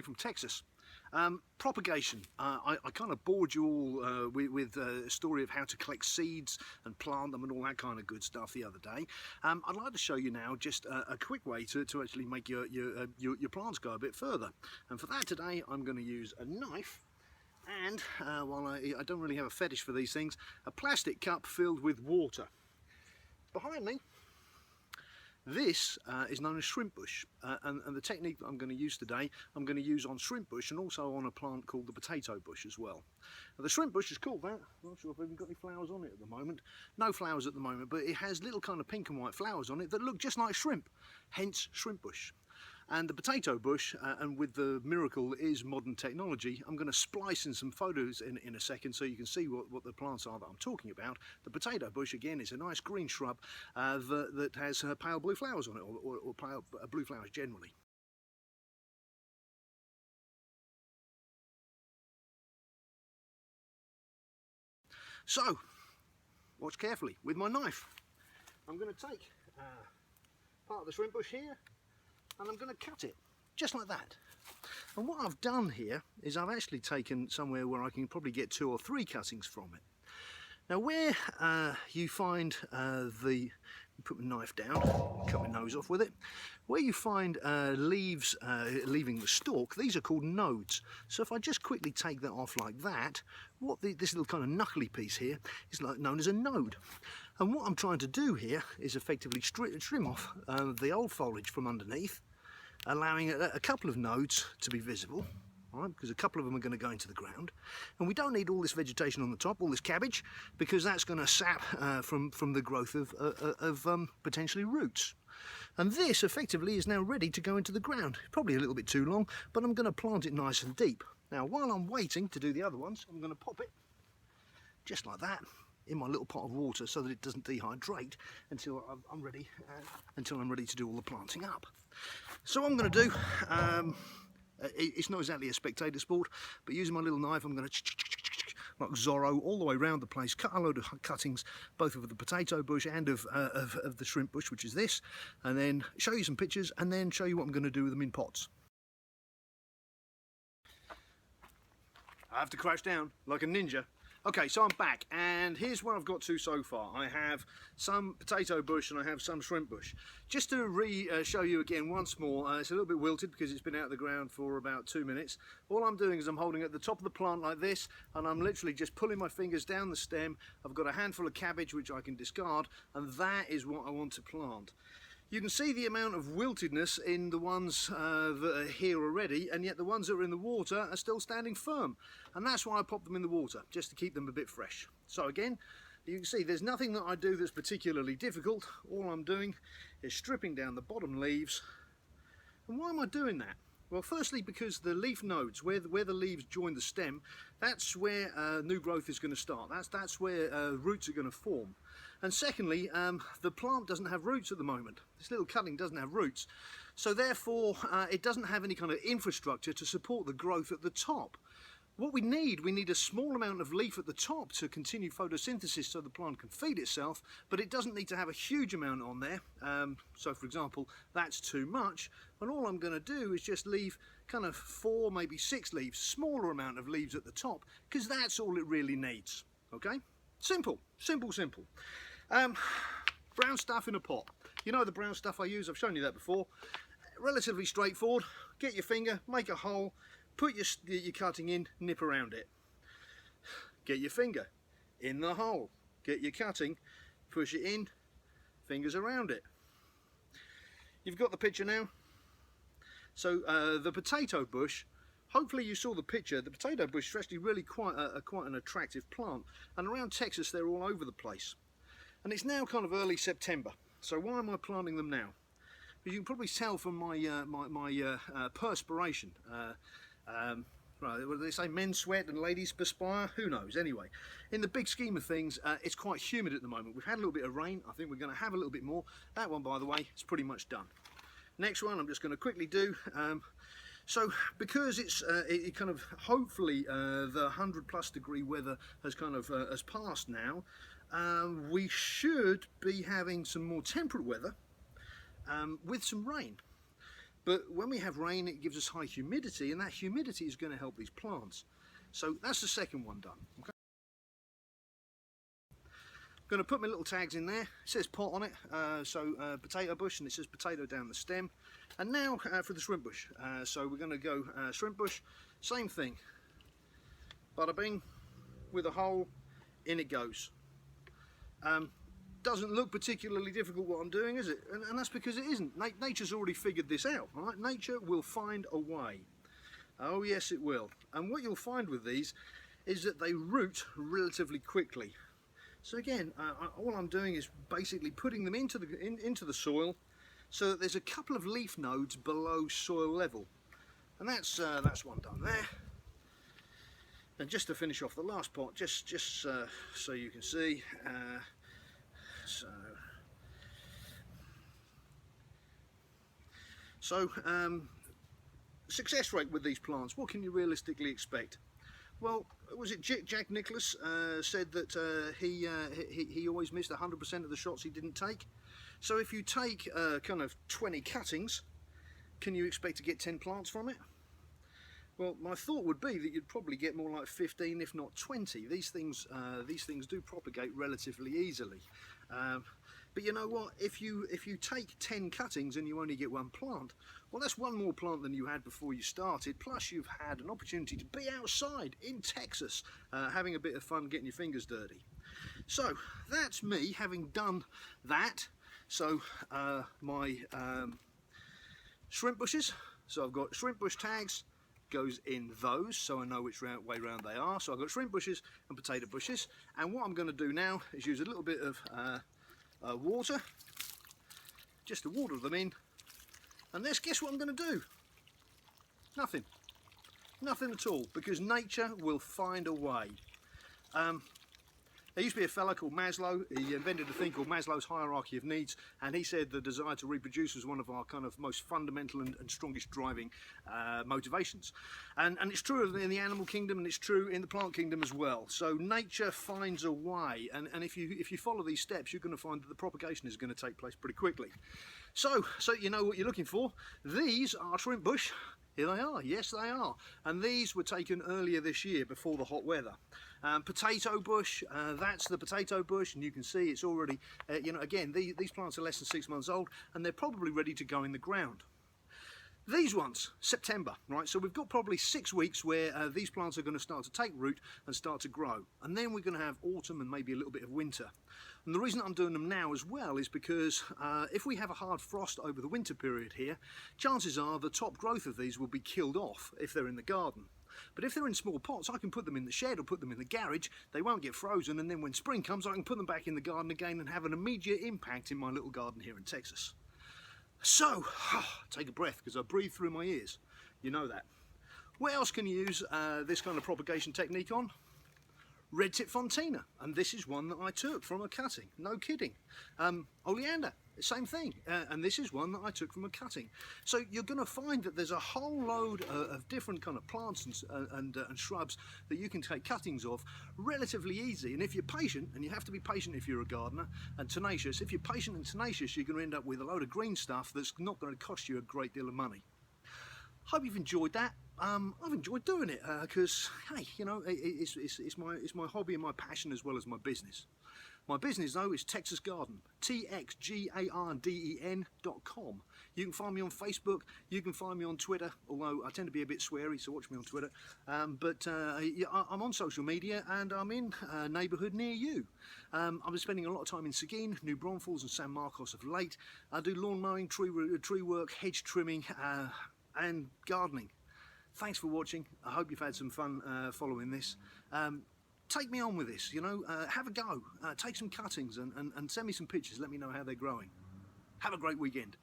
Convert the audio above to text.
from Texas. Propagation. I kind of bored you all with a story of how to collect seeds and plant them and all that kind of good stuff the other day. I'd like to show you now just a quick way to actually make your plants go a bit further. And for that today I'm going to use a knife and, while I don't really have a fetish for these things, a plastic cup filled with water. Behind me, this is known as shrimp bush, and the technique that I'm going to use today, I'm going to use on shrimp bush and also on a plant called the potato bush as well. Now, the shrimp bush is called that. I'm not sure if I've even got any flowers on it at the moment. No flowers at the moment, but it has little kind of pink and white flowers on it that look just like shrimp, hence shrimp bush. And the potato bush, and with the miracle is modern technology, I'm going to splice in some photos in a second so you can see what the plants are that I'm talking about. The potato bush, again, is a nice green shrub that has pale blue flowers on it, or pale blue flowers generally. So, watch carefully with my knife. I'm going to take part of the shrimp bush here, and I'm going to cut it, just like that. And what I've done here is I've actually taken somewhere where I can probably get 2 or 3 cuttings from it. Now where you find put my knife down, cut my nose off with it, where you find leaves leaving the stalk, these are called nodes. So if I just quickly take that off like that, this little kind of knuckly piece here is known as a node. And what I'm trying to do here is effectively trim off the old foliage from underneath, allowing a couple of nodes to be visible, right, because a couple of them are going to go into the ground. And we don't need all this vegetation on the top, all this cabbage, because that's going to sap from the growth of potentially roots. And this effectively is now ready to go into the ground. Probably a little bit too long, but I'm going to plant it nice and deep. Now while I'm waiting to do the other ones, I'm going to pop it just like that in my little pot of water so that it doesn't dehydrate until I'm ready to do all the planting up. So what I'm going to do, it's not exactly a spectator sport, but using my little knife I'm going to like Zorro all the way around the place, cut a load of cuttings both of the potato bush and of the shrimp bush, which is this, and then show you some pictures and then show you what I'm going to do with them in pots. I have to crouch down like a ninja. Okay, so I'm back, and here's where I've got to so far. I have some potato bush and I have some shrimp bush. Just to show you again once more, it's a little bit wilted because it's been out of the ground for about 2 minutes. All I'm doing is I'm holding at the top of the plant like this, and I'm literally just pulling my fingers down the stem. I've got a handful of cabbage which I can discard, and that is what I want to plant. You can see the amount of wiltedness in the ones that are here already, and yet the ones that are in the water are still standing firm. And that's why I pop them in the water, just to keep them a bit fresh. So again, you can see there's nothing that I do that's particularly difficult. All I'm doing is stripping down the bottom leaves. And why am I doing that? Well, firstly, because the leaf nodes, where the leaves join the stem, that's where new growth is going to start. That's where roots are going to form. And secondly, the plant doesn't have roots at the moment. This little cutting doesn't have roots. So therefore, it doesn't have any kind of infrastructure to support the growth at the top. What we need a small amount of leaf at the top to continue photosynthesis so the plant can feed itself, but it doesn't need to have a huge amount on there. So for example, that's too much, and all I'm going to do is just leave kind of 4, maybe 6 leaves, smaller amount of leaves at the top, because that's all it really needs. Okay? Simple, simple, simple. Brown stuff in a pot. You know the brown stuff I use, I've shown you that before. Relatively straightforward. Get your finger, make a hole, put your cutting in, nip around it. Get your finger in the hole, get your cutting, push it in, fingers around it. You've got the picture now. So the potato bush, hopefully you saw the picture. The potato bush is actually really quite an attractive plant, and around Texas they're all over the place. And it's now kind of early September, so why am I planting them now? As you can probably tell from my perspiration. Right, what do they say, men sweat and ladies perspire? Who knows? Anyway, in the big scheme of things, it's quite humid at the moment. We've had a little bit of rain. I think we're going to have a little bit more. That one, by the way, is pretty much done. Next one I'm just going to quickly do. So because it's it kind of, hopefully the 100+ degree weather has kind of has passed now, we should be having some more temperate weather with some rain. But when we have rain, it gives us high humidity, and that humidity is going to help these plants. So that's the second one done. Okay. I'm going to put my little tags in there. It says pot on it, potato bush, and it says potato down the stem. And now for the shrimp bush. So we're going to go shrimp bush, same thing. Bada bing, with a hole, in it goes. Doesn't look particularly difficult what I'm doing, is it? And that's because it isn't. Nature's already figured this out, right? Nature will find a way. Oh yes, it will. And what you'll find with these is that they root relatively quickly. So again, all I'm doing is basically putting them into the soil, so that there's a couple of leaf nodes below soil level. And that's one done there. And just to finish off the last pot, just so you can see. Success rate with these plants, what can you realistically expect? Well, was it Jack Nicklaus said that he always missed 100% of the shots he didn't take? So if you take kind of 20 cuttings, can you expect to get 10 plants from it? Well, my thought would be that you'd probably get more like 15, if not 20. These things do propagate relatively easily. But you know what? If you take 10 cuttings and you only get one plant, well, that's one more plant than you had before you started. Plus, you've had an opportunity to be outside in Texas, having a bit of fun, getting your fingers dirty. So that's me having done that. So my shrimp bushes. So I've got shrimp bush tags. Goes in those, so I know which way round they are. So I've got shrimp bushes and potato bushes, and what I'm going to do now is use a little bit of water just to water them in, and let's guess what I'm going to do. Nothing at all, because nature will find a way. There used to be a fella called Maslow. He invented a thing called Maslow's hierarchy of needs, and he said the desire to reproduce was one of our kind of most fundamental and strongest driving motivations. And it's true in the animal kingdom, and it's true in the plant kingdom as well. So nature finds a way, and if you follow these steps, you're going to find that the propagation is going to take place pretty quickly. So you know what you're looking for. These are shrimp bush. Here they are, yes they are, and these were taken earlier this year before the hot weather. Potato bush, that's the potato bush, and you can see it's already, you know, again, these plants are less than 6 months old, and they're probably ready to go in the ground. These ones, September, right, so we've got probably 6 weeks where these plants are going to start to take root and start to grow, and then we're going to have autumn and maybe a little bit of winter. And the reason I'm doing them now as well is because if we have a hard frost over the winter period here, chances are the top growth of these will be killed off if they're in the garden. But if they're in small pots, I can put them in the shed or put them in the garage, they won't get frozen, and then when spring comes I can put them back in the garden again and have an immediate impact in my little garden here in Texas. So, take a breath, because I breathe through my ears, you know that. What else can you use this kind of propagation technique on? Red tip fontina, and this is one that I took from a cutting, no kidding. Oleander, same thing, and this is one that I took from a cutting. So you're going to find that there's a whole load of different kind of plants and shrubs that you can take cuttings of relatively easy. And if you're patient, and you have to be patient if you're a gardener, and tenacious, if you're patient and tenacious, you're going to end up with a load of green stuff that's not going to cost you a great deal of money. Hope you've enjoyed that. I've enjoyed doing it because, hey, you know, it's my hobby and my passion as well as my business. My business, though, is Texas Garden, TXGARDEN.com. You can find me on Facebook, you can find me on Twitter, although I tend to be a bit sweary, so watch me on Twitter. Yeah, I'm on social media, and I'm in a neighbourhood near you. I've been spending a lot of time in Seguin, New Braunfels and San Marcos of late. I do lawn mowing, tree work, hedge trimming, and gardening. Thanks for watching. I hope you've had some fun following this. Take me on with this, you know, have a go, take some cuttings and send me some pictures, let me know how they're growing. Have a great weekend.